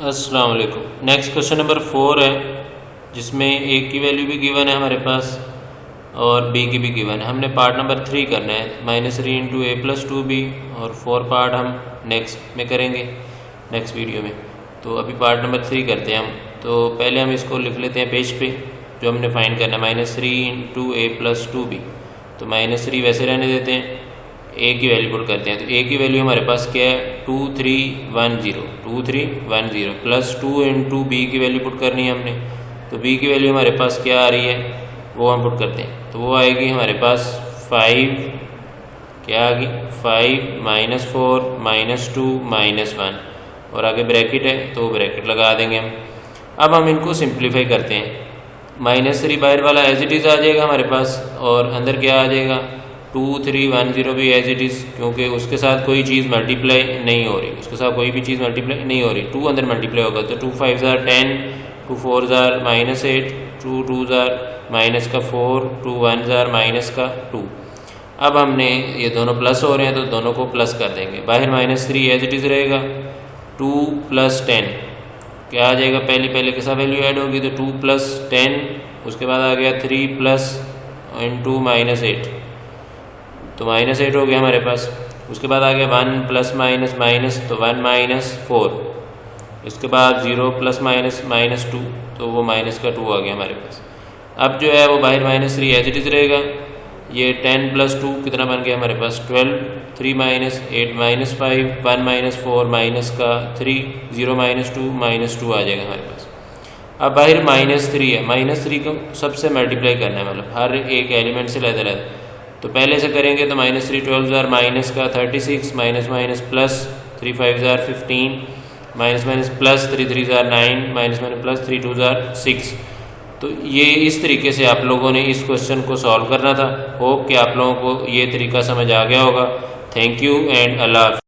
अस्सलाम वालेकुम। Next question number 4 है, जिसमें ए की वैल्यू भी गिवन है हमारे पास और बी की भी गिवन है। हमने पार्ट नंबर 3 करना है, -3 इंटू ए प्लस 2b, और 4 पार्ट हम नेक्स्ट में करेंगे, नेक्स्ट वीडियो में। तो अभी पार्ट नंबर 3 करते हैं हम। तो पहले हम इसको लिख लेते हैं पेज पे, जो हमने फाइंड करना है, -3 इंटू ए प्लस 2b। तो -3 वैसे रहने देते हैं, ए की वैल्यू पुट करते हैं। तो ए की वैल्यू हमारे पास क्या है, 2310 प्लस 2 इंटू बी की वैल्यू पुट करनी है हमने। तो बी की वैल्यू हमारे पास क्या आ रही है, वो हम पुट करते हैं। तो वो आएगी हमारे पास 5, क्या आ गई 5 -4 -2 -1, और आगे ब्रैकेट है तो ब्रैकेट लगा देंगे हम। अब हम इनको सिंप्लीफाई करते हैं। -3 बाहर वाला एज इट इज़ आ जाएगा हमारे पास, और अंदर क्या आ जाएगा 2310 भी एज इट इज़, क्योंकि उसके साथ कोई चीज़ मल्टीप्लाई नहीं हो रही, उसके साथ कोई भी चीज़ मल्टीप्लाई नहीं हो रही। 2 अंदर मल्टीप्लाई होगा तो 2 5 10, 2 4 -8, 2 2 -4, 2 1 -2। अब हमने ये दोनों प्लस हो रहे हैं तो दोनों को प्लस कर देंगे। बाहर -3 एज इट इज़ रहेगा, 2 + 10 क्या आ जाएगा, पहले के साथ वैल्यू ऐड होगी तो 2 + 10, उसके बाद आ गया 3 प्लस इंटू -8, तो -8 हो गया हमारे पास। उसके बाद आ गया 1 + माइनस तो 1 -4, इसके बाद 0 + -2, तो वो -2 आ गया हमारे पास। अब जो है वो बाहर -3 एज इट इज़ रहेगा। ये 10 + 2 कितना बन गया हमारे पास 12, 3 -8 -5, 1 -4 -3, 0 -2 आ जाएगा हमारे पास। अब बाहर -3 है, -3 को सबसे मल्टीप्लाई करना है, मतलब हर एक एलिमेंट से लेते रहते। तो पहले से करेंगे तो -3 12 36, प्लस 3 5 15, प्लस 3 3 9, प्लस 3 2 6। तो ये इस तरीके से आप लोगों ने इस क्वेश्चन को सॉल्व करना था। होप कि आप लोगों को ये तरीका समझ आ गया होगा। थैंक यू एंड अल्लाह हाफ़िज़।